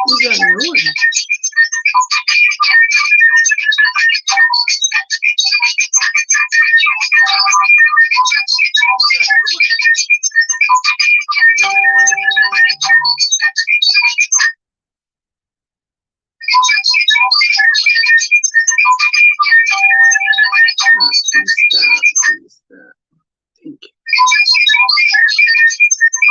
You got noise. Thank you.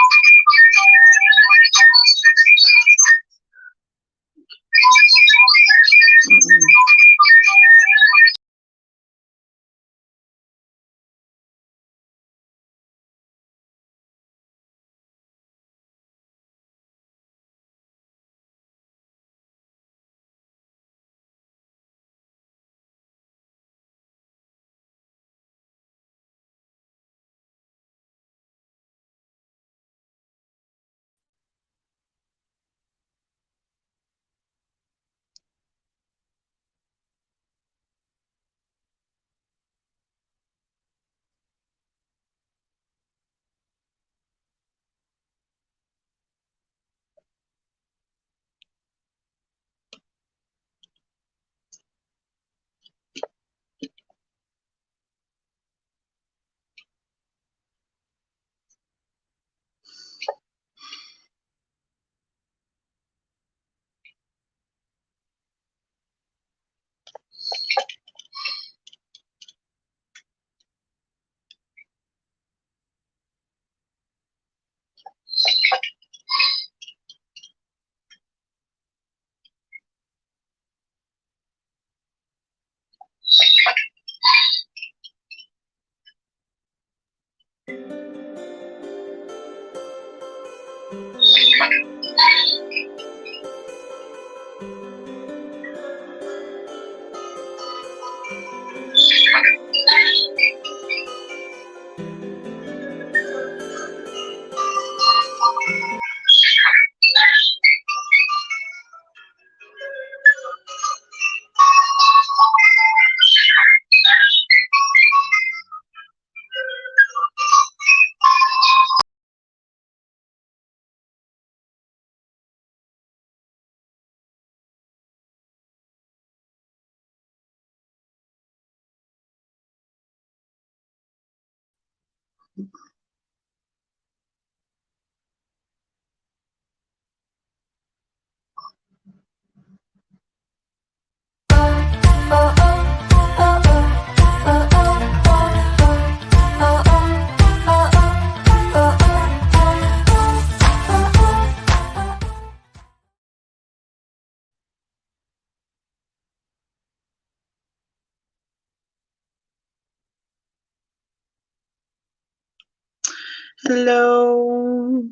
Hello.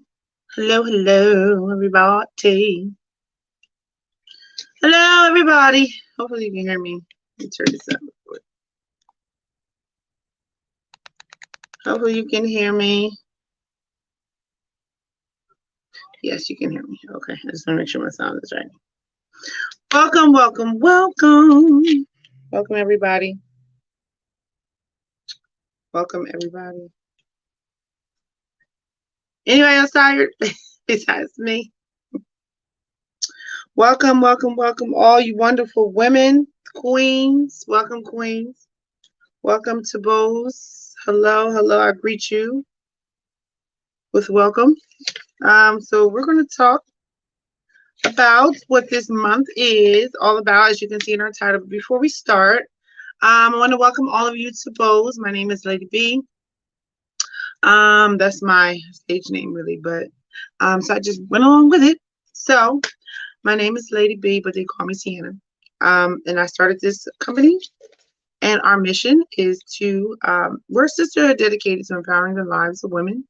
Hello, everybody. Hello, everybody. Hopefully you can hear me. Let me turn this up. Hopefully you can hear me. Yes, you can hear me. Okay, I just want to make sure my sound is right. Welcome, welcome, welcome. Welcome, everybody. Welcome, everybody. Anybody else tired besides me? Welcome, welcome, welcome, all you wonderful women, queens. Welcome, queens. Welcome to Bose. Hello, hello. I greet you with welcome. So we're going to talk about what this month is all about, as you can see in our title. But before we start, I want to welcome all of you to Bose. My name is Lady B. That's my stage name, really, but so I just went along with it. So my name is Lady B, but they call me Sienna. And I started this company, and our mission is to we're a sisterhood dedicated to empowering the lives of women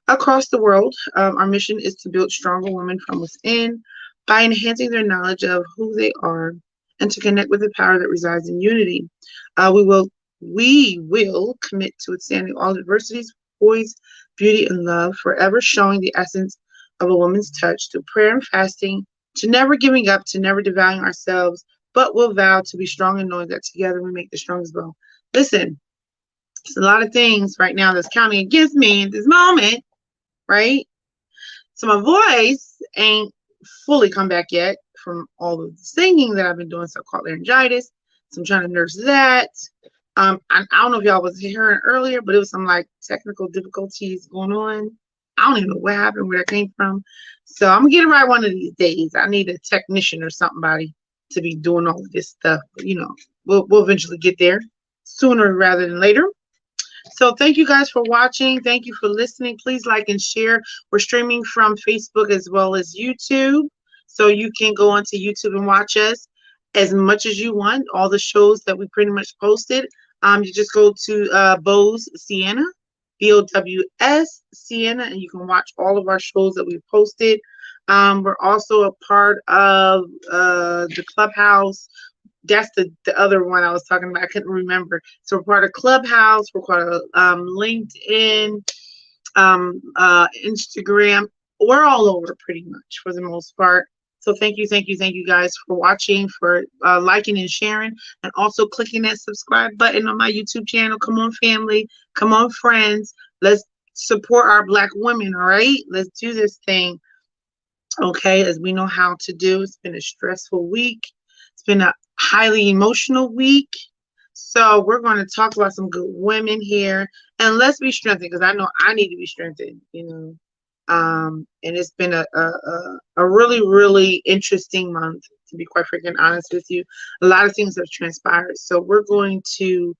across the world. Our mission is to build stronger women from within by enhancing their knowledge of who they are and to connect with the power that resides in unity. We will commit to withstanding all adversities, poise, beauty, and love, forever showing the essence of a woman's touch through prayer and fasting, to never giving up, to never devaluing ourselves, but will vow to be strong and knowing that together we make the strongest bow. Listen, there's a lot of things right now that's counting against me in this moment, right? So my voice ain't fully come back yet from all of the singing that I've been doing. So I caught laryngitis. So I'm trying to nurse that. I don't know if y'all was hearing earlier, but it was some like technical difficulties going on. I don't even know what happened, where that came from. So I'm gonna get it right one of these days. I need a technician or somebody to be doing all of this stuff. But we'll eventually get there sooner rather than later. So thank you guys for watching. Thank you for listening. Please like and share. We're streaming from Facebook as well as YouTube. So you can go onto YouTube and watch us as much as you want. All the shows that we pretty much posted. You just go to Bose Sienna, BOWS Sienna, and you can watch all of our shows that we've posted. We're also a part of the Clubhouse. That's the other one I was talking about. I couldn't remember. So we're part of Clubhouse. We're part of LinkedIn, Instagram. We're all over pretty much for the most part. So thank you guys for watching, for liking and sharing, and also clicking that subscribe button on my YouTube channel. Come on, family. Come on, friends. Let's support our Black women, all right? Let's do this thing, okay, as we know how to do. It's been a stressful week. It's been a highly emotional week. So we're going to talk about some good women here, and let's be strengthened, because I know I need to be strengthened. And it's been a really, really interesting month, to be quite freaking honest with you. A lot of things have transpired. So we're going to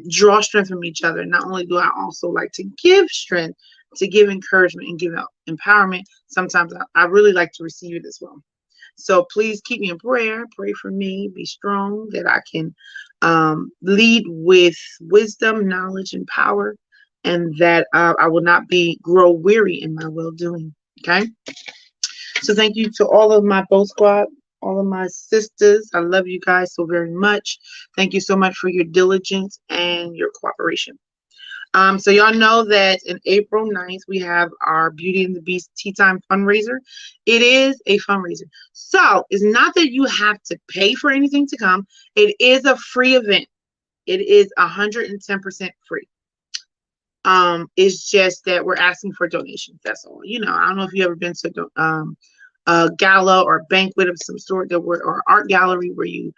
draw strength from each other. Not only do I also like to give strength, to give encouragement and give out empowerment, sometimes I really like to receive it as well. So please keep me in prayer. Pray for me. Be strong, that I can lead with wisdom, knowledge, and power, and that I will not grow weary in my well-doing. Okay. So thank you to all of my Bo Squad, all of my sisters. I love you guys so very much. Thank you so much for your diligence and your cooperation. So y'all know that in April 9th, we have our Beauty and the Beast Tea Time fundraiser. It is a fundraiser. So it's not that you have to pay for anything to come. It is a free event. It is 110% free. It's just that we're asking for donations. That's all. I don't know if you ever been to a gala or banquet of some sort, or art gallery where you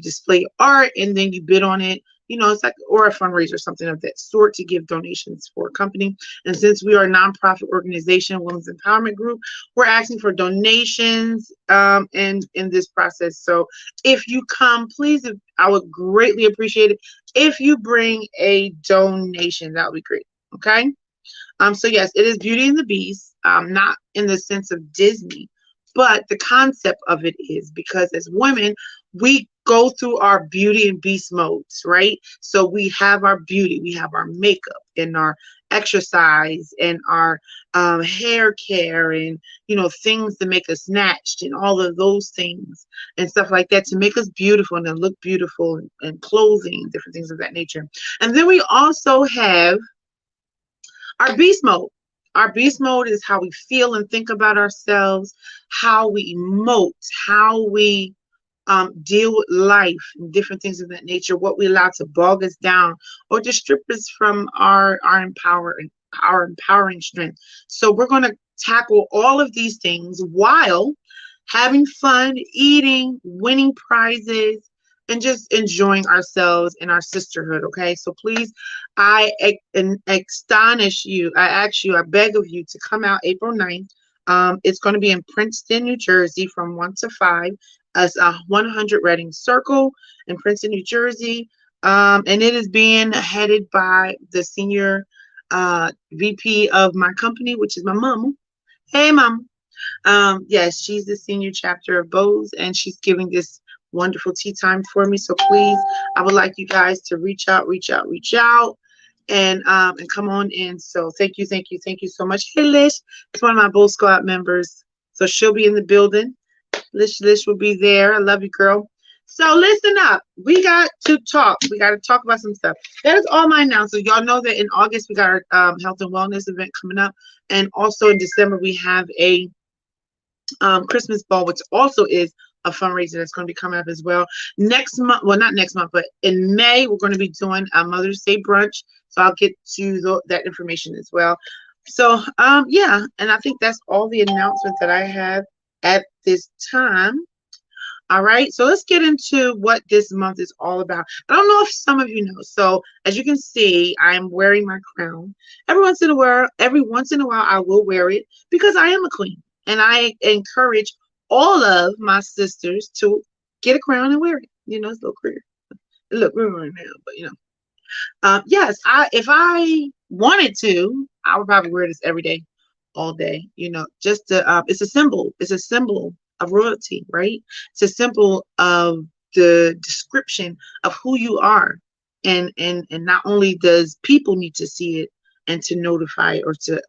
display art and then you bid on it. It's like, or a fundraiser or something of that sort, to give donations for a company. And since we are a nonprofit organization, Women's Empowerment Group, we're asking for donations in this process. So if you come, please, I would greatly appreciate it if you bring a donation. That would be great. Okay. So yes, it is Beauty and the Beast, not in the sense of Disney, but the concept of it is because as women, we go through our beauty and beast modes, right? So we have our beauty, we have our makeup and our exercise and our hair care and, things to make us snatched and all of those things and stuff like that to make us beautiful and to look beautiful and clothing and different things of that nature. And then we also have our beast mode. Our beast mode is how we feel and think about ourselves, how we emote, how we deal with life and different things of that nature, what we allow to bog us down or to strip us from our empowering strength. So we're going to tackle all of these things while having fun, eating, winning prizes, and just enjoying ourselves and our sisterhood. Okay, so please, astonish you. I ask you, I beg of you to come out April 9th. It's going to be in Princeton, New Jersey from 1 to 5 as a 100 Reading Circle in Princeton, New Jersey. And it is being headed by the senior VP of my company, which is my mom. Hey, mom. Yes, she's the senior chapter of Bose, and she's giving this wonderful tea time for me. So please, I would like you guys to reach out, and come on in. So thank you so much. Hey, Lish, it's one of my Bull Squad members, so she'll be in the building. Lish will be there. I love you, girl. So listen up. We got to talk. We got to talk about some stuff. That is all my announcements. Y'all know that in August we got our health and wellness event coming up, and also in December we have a Christmas ball, which also is a fundraiser that's going to be coming up as well. Next month, well, not next month, but in May, we're going to be doing a Mother's Day brunch. So I'll get to that information as well. So, yeah, and I think that's all the announcements that I have at this time. All right, so let's get into what this month is all about. I don't know if some of you know. So as you can see, I'm wearing my crown. Every once in a while, I will wear it because I am a queen. And I encourage all of my sisters to get a crown and wear it. It's a little career. Look, we're right now, but yes, if I wanted to, I would probably wear this every day, all day. Just to it's a symbol. It's a symbol of royalty, right? It's a symbol of the description of who you are, and not only does people need to see it and to notify or to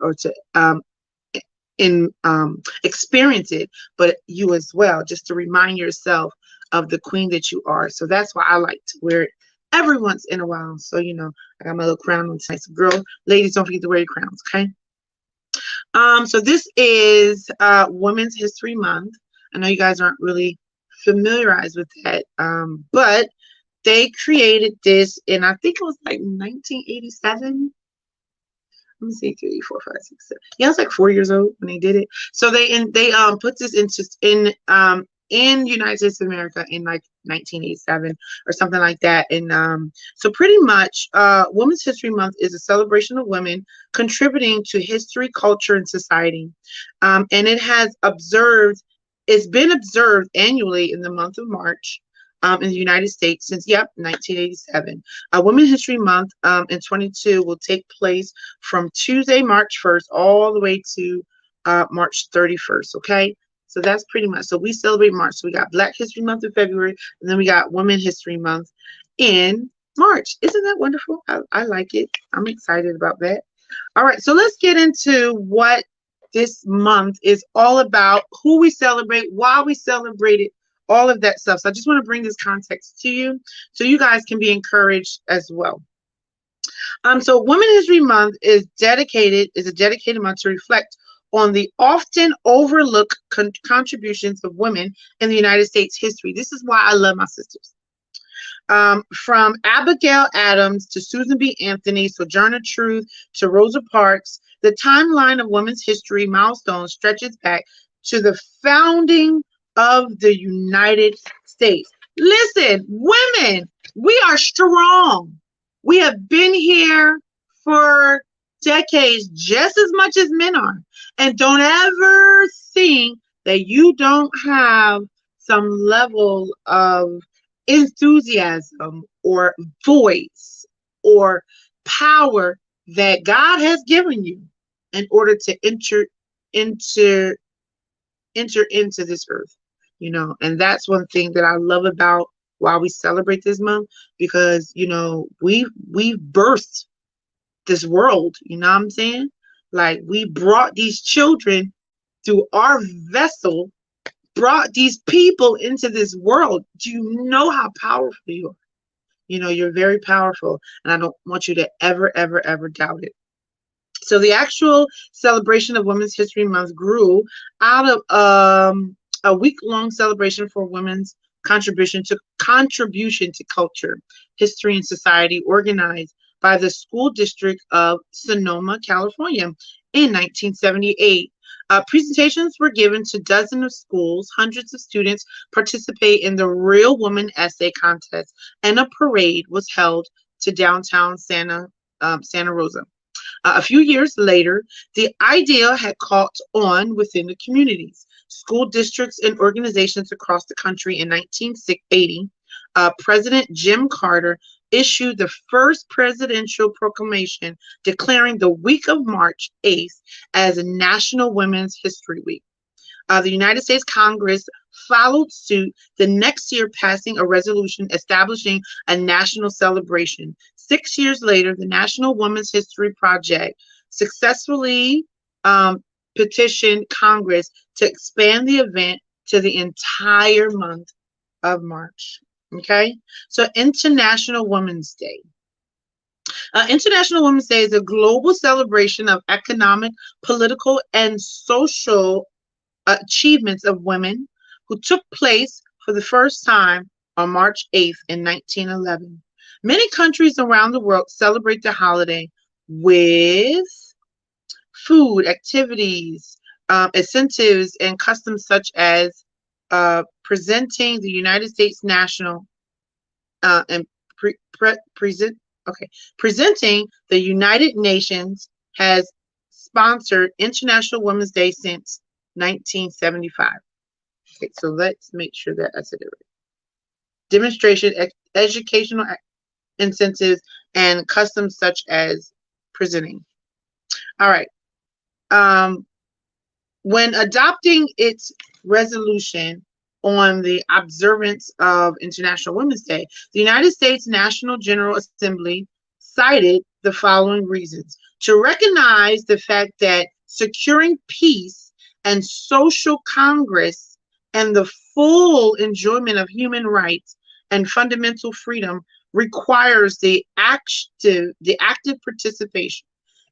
experience it, but you as well, just to remind yourself of the queen that you are. So that's why I like to wear it every once in a while. So I got my little crown on tonight. So girl, ladies, don't forget to wear your crowns, okay? So this is Women's History Month. I know you guys aren't really familiarized with that, but they created this in, I think it was like 1987. Let me see, 3, 4, 5, 6, 7. Yeah, I was like 4 years old when they did it. So they put this in United States of America in like 1987 or something like that. And so pretty much, Women's History Month is a celebration of women contributing to history, culture, and society. And it's been observed annually in the month of March. In the United States since 1987. Women's History Month in 22 will take place from Tuesday, March 1st, all the way to March 31st. Okay, so that's pretty much. So we celebrate March. So we got Black History Month in February, and then we got Women's History Month in March. Isn't that wonderful? I like it. I'm excited about that. All right, so let's get into what this month is all about, who we celebrate, why we celebrate it, all of that stuff. So I just want to bring this context to you so you guys can be encouraged as well. So Women's History Month is a dedicated month to reflect on the often overlooked contributions of women in the United States history. This is why I love my sisters. From Abigail Adams to Susan B. Anthony, Sojourner Truth to Rosa Parks, the timeline of women's history milestones stretches back to the founding of the United States. Listen, women, we are strong. We have been here for decades just as much as men are. And don't ever think that you don't have some level of enthusiasm or voice or power that God has given you in order to enter into this earth. And that's one thing that I love about why we celebrate this month, because we've birthed this world. You know what I'm saying? Like, we brought these children through our vessel, brought these people into this world. Do you know how powerful you are? You know, you're very powerful, and I don't want you to ever, ever, ever doubt it. So the actual celebration of Women's History Month grew out of a week-long celebration for women's contribution to culture, history, and society, organized by the school district of Sonoma, California, in 1978. Presentations were given to dozens of schools. Hundreds of students participate in the Real Woman Essay Contest, and a parade was held to downtown Santa Rosa. A few years later, the idea had caught on within the communities. School districts and organizations across the country in 1980, President Jim Carter issued the first presidential proclamation declaring the week of March 8th as National Women's History Week. The United States Congress followed suit the next year, passing a resolution establishing a national celebration. 6 years later, the National Women's History Project successfully petitioned Congress to expand the event to the entire month of March. Okay, so International Women's Day. International Women's Day is a global celebration of economic, political, and social achievements of women who took place for the first time on March 8th in 1911. Many countries around the world celebrate the holiday with food, activities, incentives, and customs such as presenting the United States national and presenting the United Nations has sponsored International Women's Day since 1975. Okay, so let's make sure that I said it right. Demonstration, educational incentives, and customs such as presenting. All right. When adopting its resolution on the observance of International Women's Day, the United States National General Assembly cited the following reasons: to recognize the fact that securing peace and social progress and the full enjoyment of human rights and fundamental freedom requires the active participation,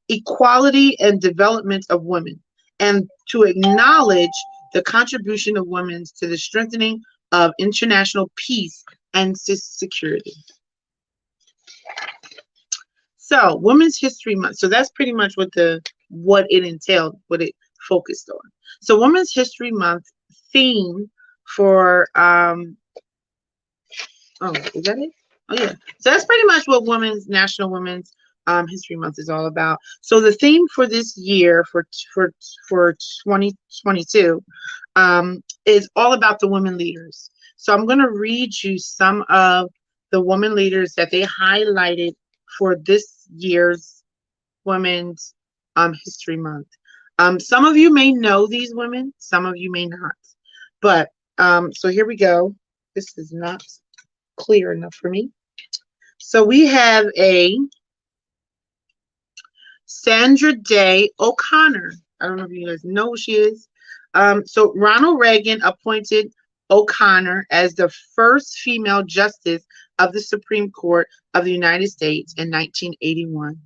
equality, and development of women, and to acknowledge the contribution of women to the strengthening of international peace and security. So, Women's History Month. So that's pretty much what it entailed, what it focused on. So, Women's History Month theme for oh, is that it? Oh yeah. So that's pretty much what National Women's History Month is all about. So the theme for this year, for 2022, is all about the women leaders. So I'm going to read you some of the women leaders that they highlighted for this year's Women's History Month. Some of you may know these women, some of you may not. But so here we go. This is not clear enough for me. So we have a Sandra Day O'Connor. I don't know if you guys know who she is. So Ronald Reagan appointed O'Connor as the first female justice of the Supreme Court of the United States in 1981.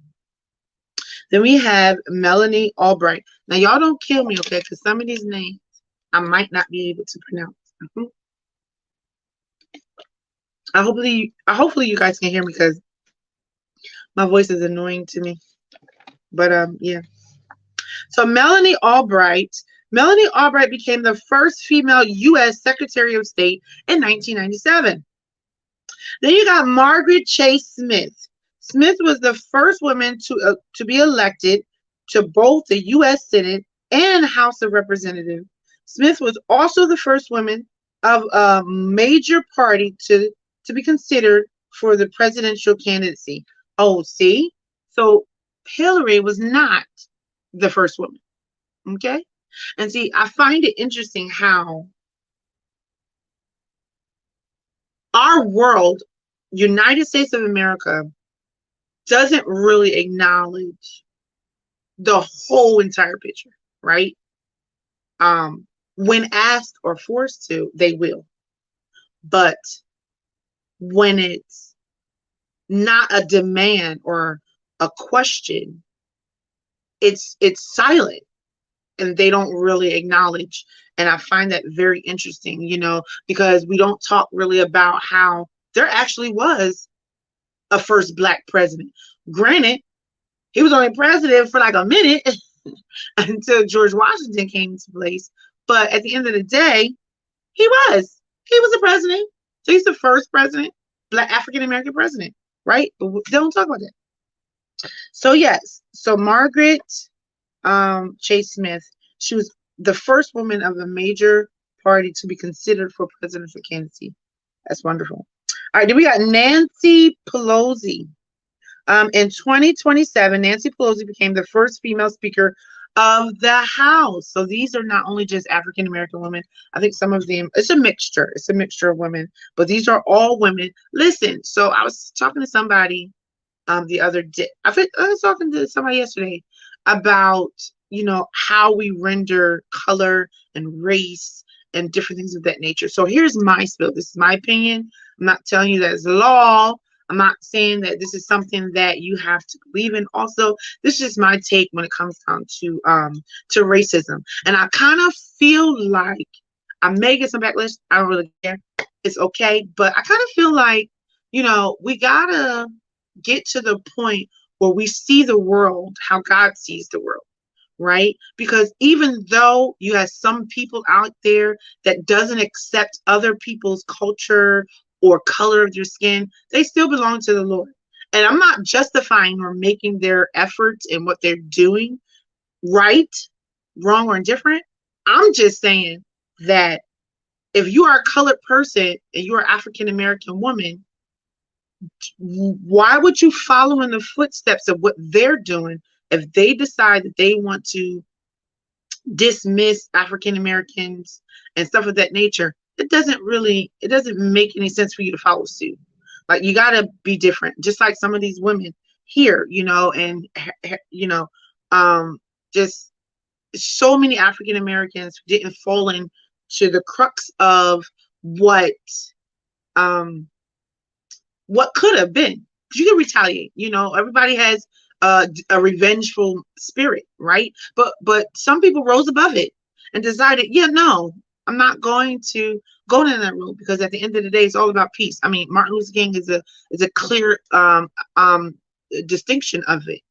Then we have Melanie Albright. Now, y'all don't kill me, okay? Because some of these names I might not be able to pronounce. Hopefully you guys can hear me because my voice is annoying to me. But yeah. So Melanie Albright became the first female U.S. Secretary of State in 1997. Then you got Margaret Chase Smith. Smith was the first woman to be elected to both the U.S. Senate and House of Representatives. Smith was also the first woman of a major party to be considered for the presidential candidacy. Oh, see? So Hillary was not the first woman. Okay? And see, I find it interesting how our world, United States of America, doesn't really acknowledge the whole entire picture, right? When asked or forced to, they will. But when it's not a demand or a question, it's silent, and they don't really acknowledge. And I find that very interesting, because we don't talk really about how there actually was a first black president. Granted, he was only president for like a minute until George Washington came into place. But at the end of the day, he was the president. So he's the first president, black African American president, right? But they don't talk about that. So yes, so Margaret Chase Smith, she was the first woman of a major party to be considered for presidential candidacy. That's wonderful. All right, then we got Nancy Pelosi. In 2027, Nancy Pelosi became the first female speaker of the House. So these are not only just African American women. I think some of them, it's a mixture. It's a mixture of women, but these are all women. Listen, so I was talking to somebody the other day. I was talking to somebody yesterday about, how we render color and race and different things of that nature. So here's my spiel. This is my opinion. I'm not telling you that it's law. I'm not saying that this is something that you have to believe in. Also, this is just my take when it comes down to racism. And I kind of feel like I may get some backlash. I don't really care. It's okay. But I kind of feel like, we gotta get to the point where we see the world how God sees the world, right? Because even though you have some people out there that doesn't accept other people's culture or color of their skin, they still belong to the Lord. And I'm not justifying or making their efforts and what they're doing right, wrong, or indifferent. I'm just saying that if you are a colored person and you're an African American woman, why would you follow in the footsteps of what they're doing if they decide that they want to dismiss African Americans and stuff of that nature? It doesn't make any sense for you to follow suit. Like, you got to be different, just like some of these women here, and just so many African Americans didn't fall into the crux of what could have been. You can retaliate. Everybody has a revengeful spirit, right? But some people rose above it and decided, yeah, no, I'm not going to go down that road, because at the end of the day, it's all about peace. I mean, Martin Luther King is a clear distinction of it.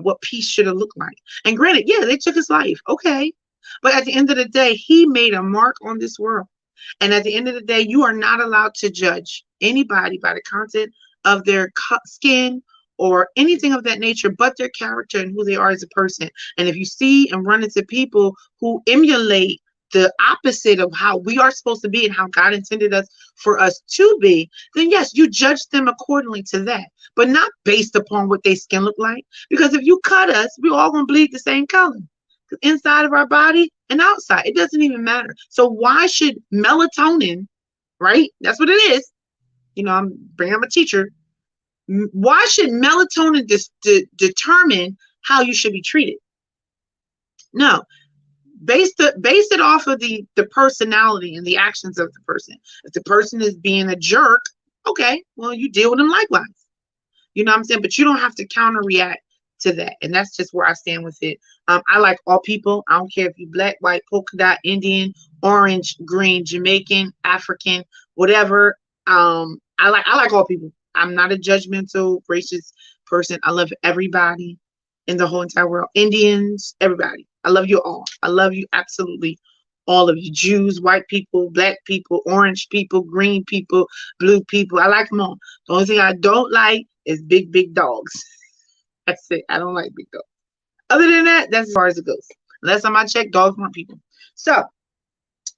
What peace should have looked like. And granted, yeah, they took his life, okay, but at the end of the day, he made a mark on this world. And at the end of the day, you are not allowed to judge anybody by the content of their skin or anything of that nature, but their character and who they are as a person. And if you see and run into people who emulate the opposite of how we are supposed to be and how God intended us for us to be, then yes, you judge them accordingly to that, but not based upon what their skin look like. Because if you cut us, we're all gonna bleed the same color, inside of our body and outside. It doesn't even matter. So why should melatonin, right? That's what it is. I'm bringing up a teacher. Why should melatonin determine how you should be treated? No. Base it off of the personality and the actions of the person. If the person is being a jerk, okay, well, you deal with them likewise. You know what I'm saying? But you don't have to counter react to that. And that's just where I stand with it. I like all people. I don't care if you're black, white, polka dot, Indian, orange, green, Jamaican, African, whatever. I like all people. I'm not a judgmental, racist person. I love everybody in the whole entire world. Indians, everybody. I love you all. I love you absolutely all of you. Jews, white people, black people, orange people, green people, blue people. I like them all. The only thing I don't like is big dogs. That's it. I don't like big dogs. Other than that, that's as far as it goes. Last time I checked, dogs weren't people. So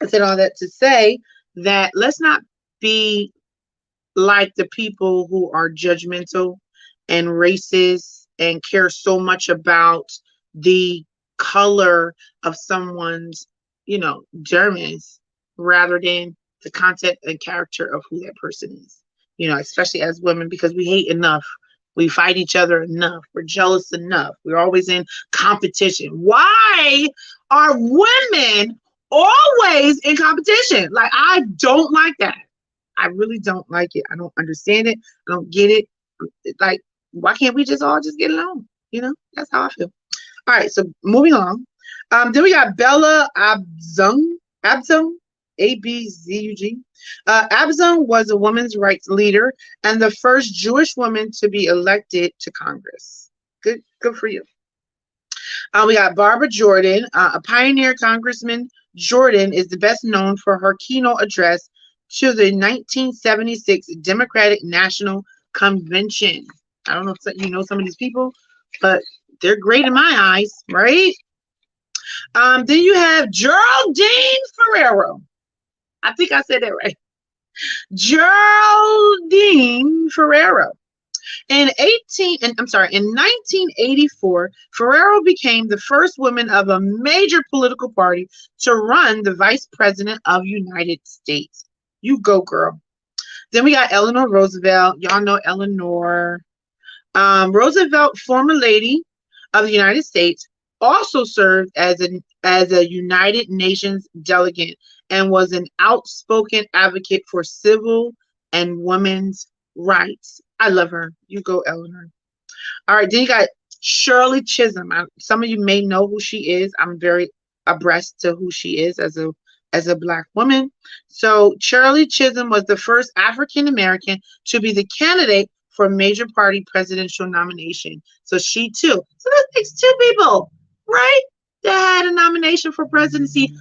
I said all that to say that let's not be like the people who are judgmental and racist and care so much about the color of someone's, dermis rather than the content and character of who that person is. Especially as women, because we hate enough We fight each other enough. We're jealous enough. We're always in competition. Why are women always in competition? Like, I don't like that. I really don't like it. I don't understand it. I don't get it. Like, why can't we just all just get along? You know, that's how I feel. All right, so moving on. Then we got Bella Abzug. Abzug, Abzug. Abzug was a women's rights leader and the first Jewish woman to be elected to Congress. Good for you. We got Barbara Jordan, a pioneer congressman. Jordan is the best known for her keynote address to the 1976 Democratic National Convention. I don't know if you know some of these people, but they're great in my eyes, right? Then you have Geraldine Ferrero. I think I said that right. Geraldine Ferrero. In 1984, Ferrero became the first woman of a major political party to run the vice president of United States. You go, girl. Then we got Eleanor Roosevelt. Y'all know Eleanor. Roosevelt, former lady of the United States, also served as a United Nations delegate and was an outspoken advocate for civil and women's rights. I love her. You go, Eleanor. All right, then you got Shirley Chisholm. Some of you may know who she is. I'm very abreast to who she is as a Black woman. So Shirley Chisholm was the first African American to be the candidate for a major party presidential nomination. So she too. So that makes two people, right? That had a nomination for presidency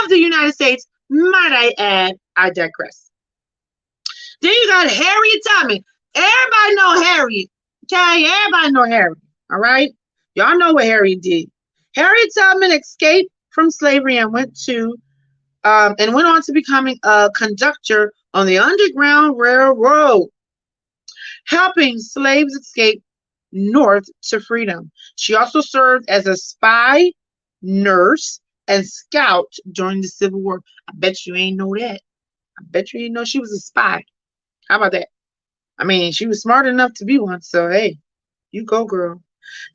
of the United States. Might I add, I digress. Then you got Harriet Tubman. Everybody know Harriet. Okay, everybody know Harriet. All right, y'all know what Harriet did. Harriet Tubman escaped from slavery and went on to becoming a conductor on the Underground Railroad, helping slaves escape north to freedom. She also served as a spy, nurse, and scout during the Civil War. I bet you ain't know that. I bet you ain't know she was a spy. How about that? I mean, she was smart enough to be one, so hey, you go, girl.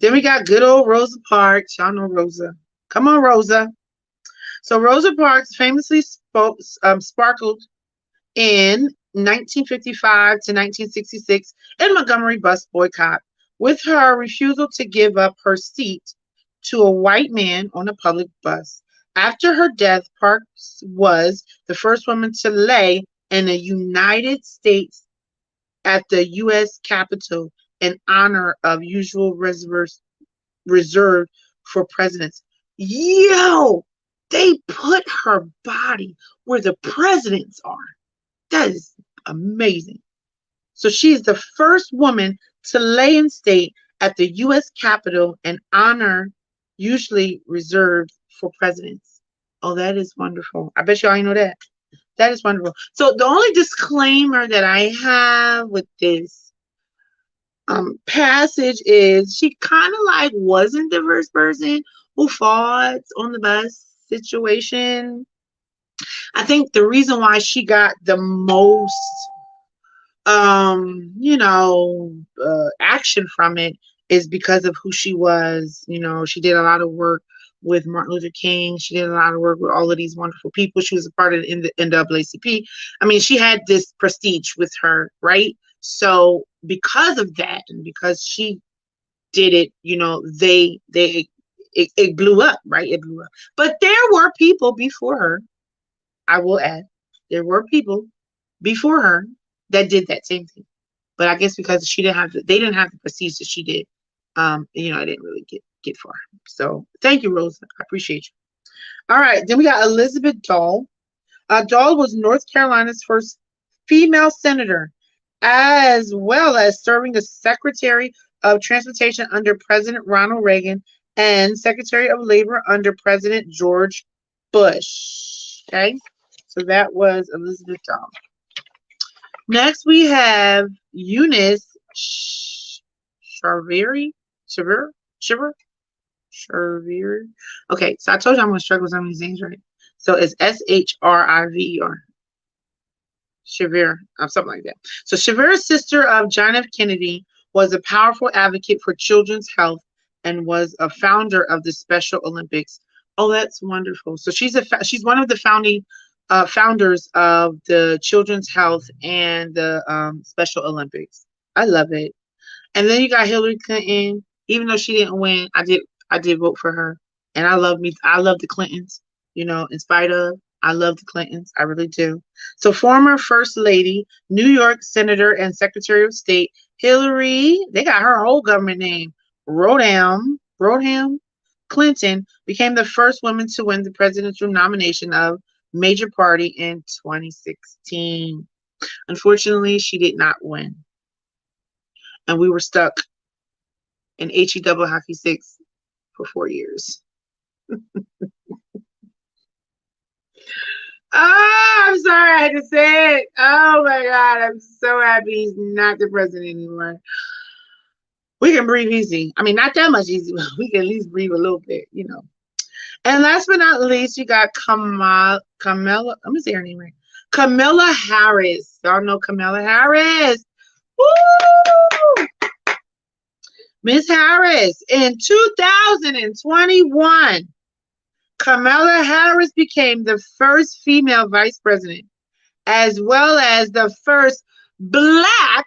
Then we got good old Rosa Parks. Y'all know Rosa. Come on, Rosa. So Rosa Parks famously sparkled in 1955 to 1966 in Montgomery bus boycott with her refusal to give up her seat to a white man on a public bus. After her death, Parks was the first woman to lay in the United States at the U.S. Capitol in honor of usual reserved for presidents. Yo, they put her body where the presidents are. That is amazing. So she is the first woman to lay in state at the U.S. Capitol in honor usually reserved for presidents. Oh, that is wonderful. I bet y'all know that. That is wonderful. So the only disclaimer that I have with this passage is she kind of like wasn't the first person who fought on the bus situation. I think the reason why she got the most action from it is because of who she was. You know, she did a lot of work with Martin Luther King. She did a lot of work with all of these wonderful people. She was a part of the NAACP. I mean, she had this prestige with her, right? So because of that, and because she did it, you know, it blew up, right? It blew up. But there were people before her, I will add, there were people before her that did that same thing. But I guess because they didn't have the prestige that she did, I didn't really get far. So thank you, Rosa. I appreciate you. All right, then we got Elizabeth Dole. Dole was North Carolina's first female senator, as well as serving as Secretary of Transportation under President Ronald Reagan and Secretary of Labor under President George Bush. Okay, so that was Elizabeth Dole. Next, we have Eunice Shriveri. Okay, so I told you I'm going to struggle with some of these names, right? So it's Shriver. Shriveri, something like that. So Shriveri's sister of John F. Kennedy was a powerful advocate for children's health and was a founder of the Special Olympics. Oh, that's wonderful. So she's one of the founders of the Children's Health and the Special Olympics. I love it. And then you got Hillary Clinton. Even though she didn't win, I did vote for her. And I love the Clintons, in spite of I love the Clintons. I really do. So former First Lady, New York Senator and Secretary of State Hillary, they got her whole government name. Rodham Clinton became the first woman to win the presidential nomination of major party in 2016. Unfortunately, she did not win. And we were stuck in HE double hockey sticks for 4 years. Oh, I'm sorry I had to say it. Oh my God, I'm so happy he's not the president anymore. We can breathe easy. I mean, not that much easy, but we can at least breathe a little bit. And last but not least, you got Kamala. Let me say her name right. Kamala Harris. Y'all know Kamala Harris. Woo! Miss Harris, in 2021, Kamala Harris became the first female vice president, as well as the first black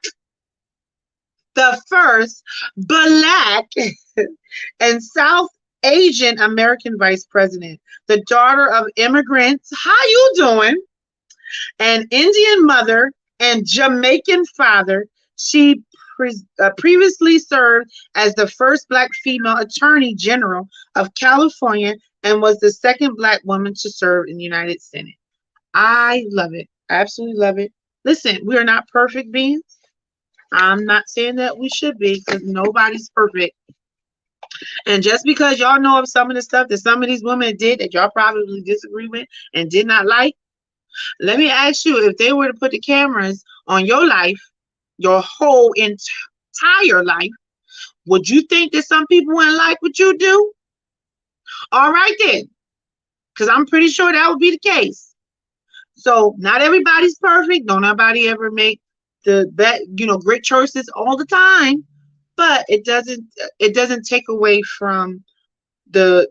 and South Asian American vice president, the daughter of immigrants. How you doing? An Indian mother and Jamaican father. She previously served as the first black female attorney general of California and was the second black woman to serve in the United Senate. I love it. I absolutely love it. Listen, we are not perfect beings. I'm not saying that we should be, because nobody's perfect. And just because y'all know of some of the stuff that some of these women did that y'all probably disagree with and did not like, let me ask you, if they were to put the cameras on your life, your whole entire life, would you think that some people wouldn't like what you do? All right then, because I'm pretty sure that would be the case. So not everybody's perfect. Don't nobody ever make great choices all the time, but it doesn't take away from the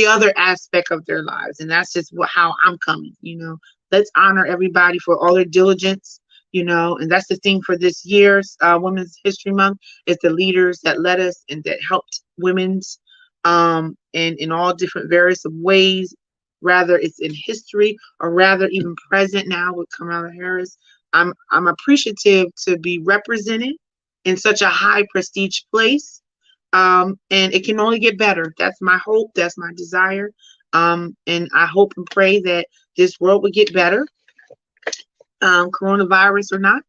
other aspect of their lives, and that's just how I'm coming. Let's honor everybody for all their diligence. And that's the thing for this year's Women's History Month, is the leaders that led us and that helped women's in all different various ways, rather it's in history or rather even present now with Kamala Harris. I'm appreciative to be represented in such a high prestige place, and it can only get better. That's my hope. That's my desire, and I hope and pray that this world will get better, coronavirus or not,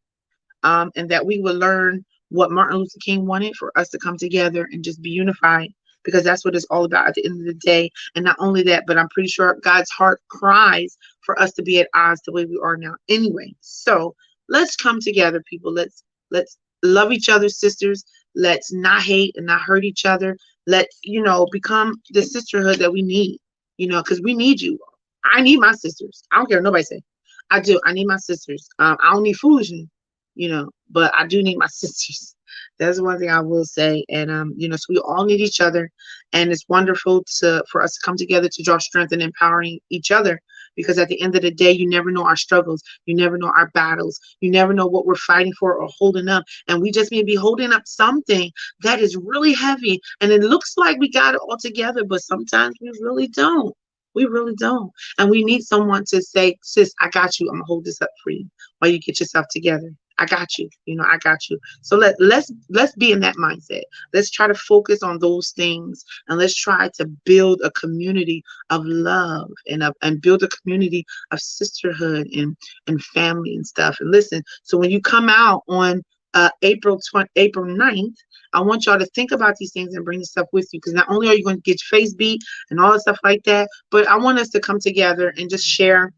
and that we will learn what Martin Luther King wanted, for us to come together and just be unified, because that's what it's all about at the end of the day. And not only that, but I'm pretty sure God's heart cries for us to be at odds the way we are now anyway. So let's come together, people. Let's love each other, sisters. Let's not hate and not hurt each other. Let's, become the sisterhood that we need, because we need you. I need my sisters. I don't care what nobody say. I do. I need my sisters. I don't need foolishness, but I do need my sisters. That's one thing I will say. And so we all need each other, and it's wonderful for us to come together to draw strength and empowering each other, because at the end of the day, you never know our struggles, you never know our battles, you never know what we're fighting for or holding up, and we just may be holding up something that is really heavy, and it looks like we got it all together, but sometimes we really don't. We really don't. And we need someone to say, sis, I got you. I'm gonna hold this up for you while you get yourself together. I got you. I got you. So let's be in that mindset. Let's try to focus on those things, and let's try to build a community of love and build a community of sisterhood and family and stuff. And listen, so when you come out on April 9th, I want y'all to think about these things and bring this stuff with you, because not only are you going to get your face beat and all that stuff like that, but I want us to come together and just share,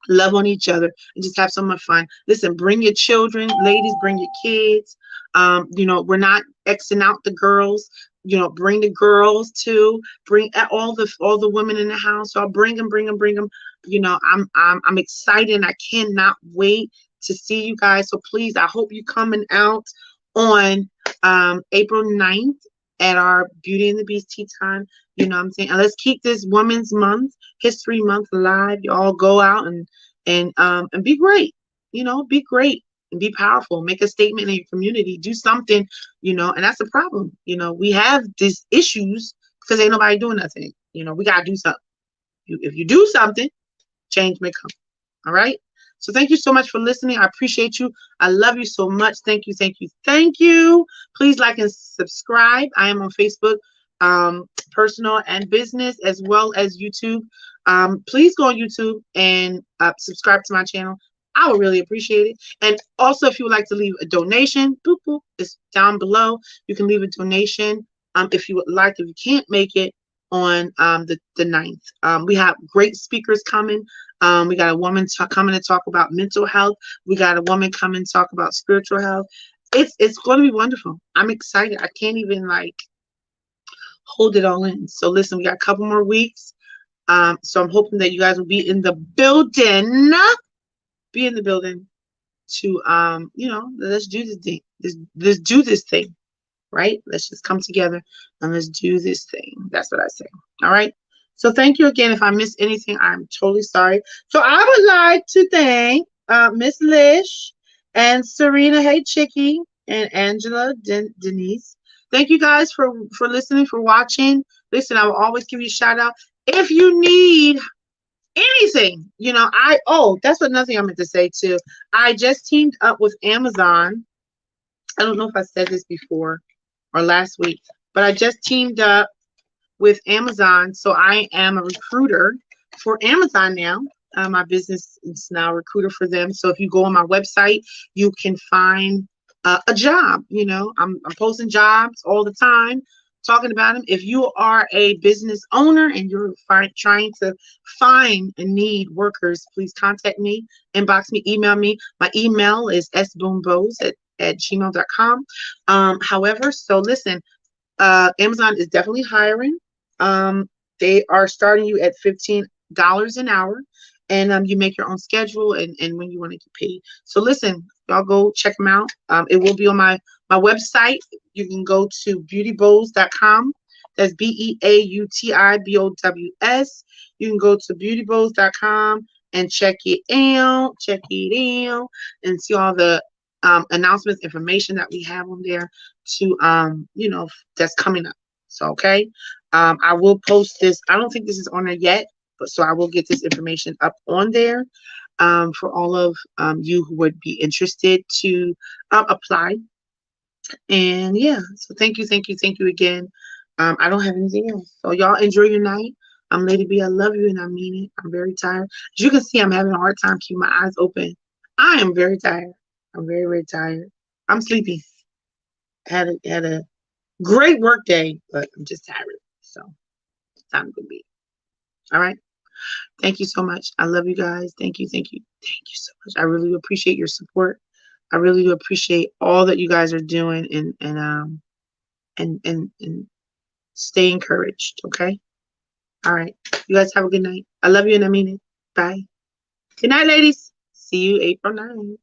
love on each other, and just have so much fun. Listen, bring your children, ladies, bring your kids. We're not Xing out the girls. Bring the girls too. Bring all the women in the house. So I'll bring them. I'm excited. And I cannot wait to see you guys. So please, I hope you coming out on April 9th at our Beauty and the Beast tea time. You know what I'm saying? And let's keep this Women's Month, History Month alive. Y'all go out and be great. You know, be great and be powerful. Make a statement in your community. Do something, you know, and that's the problem. You know, we have these issues because ain't nobody doing nothing. You know, we gotta do something. If you do something, change may come. All right. So thank you so much for listening. I appreciate you. I love you so much. Thank you. Thank you. Thank you. Please like and subscribe. I am on Facebook, personal and business, as well as YouTube. Please go on YouTube and subscribe to my channel. I would really appreciate it. And also, if you would like to leave a donation, boop, boop, it's down below. You can leave a donation if you would like. If you can't make it on the 9th. We have great speakers coming. We got a woman coming to talk about mental health. We got a woman coming to talk about spiritual health. It's going to be wonderful. I'm excited. I can't even like hold it all in. So listen, we got a couple more weeks. So I'm hoping that you guys will be in the building. Be in the building to you know, let's do this thing. Let's do this thing. Right? Let's just come together and let's do this thing. That's what I say. All right. So thank you again. If I missed anything, I'm totally sorry. So I would like to thank Miss Lish and Serena, hey Chicky, and Angela, Denise. Thank you guys for listening, for watching. Listen, I will always give you a shout out. If you need anything, you know, that's another thing I meant to say too. I just teamed up with Amazon. I don't know if I said this before or last week, but I just teamed up with Amazon. So I am a recruiter for Amazon now. My business is now a recruiter for them. So if you go on my website, you can find a job. You know, I'm posting jobs all the time, talking about them. If you are a business owner and you're trying to find and need workers, please contact me, inbox me, email me. My email is sboombos@gmail.com. However, so listen, Amazon is definitely hiring. They are starting you at $15 an hour, and you make your own schedule and when you want to get paid. So listen, y'all go check them out. It will be on my website. You can go to beautybows.com. That's BEAUTIBOWS. You can go to beautybows.com and check it out, and see all the announcements, information that we have on there to you know, that's coming up. So okay, I will post this. I don't think this is on there yet, but so I will get this information up on there for all of you who would be interested to apply. And yeah, so thank you again. I don't have anything else. So y'all enjoy your night. I'm Lady B. I love you and I mean it. I'm very tired. As you can see, I'm having a hard time keeping my eyes open. I am very tired. I'm very, very tired. I'm sleepy. Had a great work day, but I'm just tired. So time to be. All right. Thank you so much. I love you guys. Thank you so much. I really appreciate your support. I really do appreciate all that you guys are doing and stay encouraged. Okay. All right. You guys have a good night. I love you and I mean it. Bye. Good night, ladies. See you April 9th.